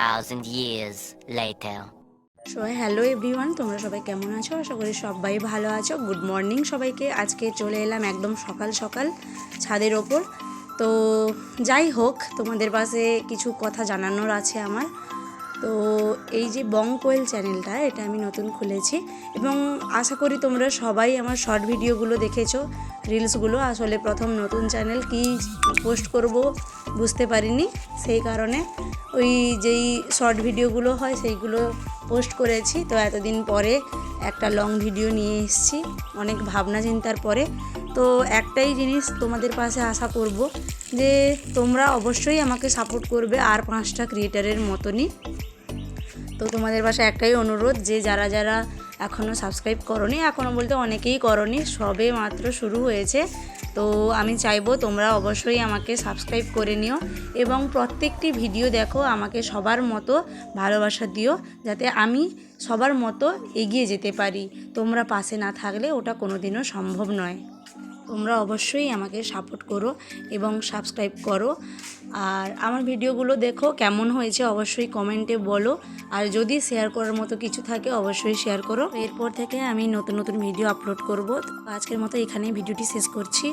2,000 years later. Hello everyone, তোমরা সবাই কেমন আছো? আশা করি সবাই ভালো আছো। গুড মর্নিং সবাইকে। আজকে চলে এলাম একদম সকাল সকাল ছাদের ওপর। তো যাই হোক, তোমাদের পাশে কিছু কথা জানানোর আছে আমার। তো এই যে বং কোয়েল চ্যানেলটা, এটা আমি নতুন খুলেছি এবং আশা করি তোমরা সবাই আমার শর্ট ভিডিওগুলো দেখেছো, রিলসগুলো। আসলে প্রথম নতুন চ্যানেল, কি পোস্ট করব বুঝতে পারিনি, সেই কারণে ওই যেই শর্ট ভিডিওগুলো হয় সেইগুলো পোস্ট করেছি। তো এতদিন পরে একটা লং ভিডিও নিয়ে এসেছি, অনেক ভাবনা চিন্তার পরে। তো একটাই জিনিস তোমাদের পাশে আশা করব যে তোমরা অবশ্যই আমাকে সাপোর্ট করবে আর 5টা ক্রিয়েটারের মতনই। তো তোমাদের পাশে একটাই অনুরোধ যে যারা যারা এখনও সাবস্ক্রাইব করোনি, এখনও বলতে অনেকেই করোনি, সবে মাত্র শুরু হয়েছে। তো আমি চাইবো তোমরা অবশ্যই আমাকে সাবস্ক্রাইব করে নিও এবং প্রত্যেকটি ভিডিও দেখো, আমাকে সবার মতো ভালোবাসা দিও, যাতে আমি সবার মতো এগিয়ে যেতে পারি। তোমরা পাশে না থাকলে ওটা কোনোদিনও সম্ভব নয়। তোমরা অবশ্যই আমাকে সাপোর্ট করো এবং সাবস্ক্রাইব করো। আর আমার ভিডিওগুলো দেখো, কেমন হয়েছে অবশ্যই কমেন্টে বলো। আর যদি শেয়ার করার মতো কিছু থাকে অবশ্যই শেয়ার করো। এরপর থেকে আমি নতুন নতুন ভিডিও আপলোড করব। আজকের মতো এখানেই ভিডিওটি শেষ করছি।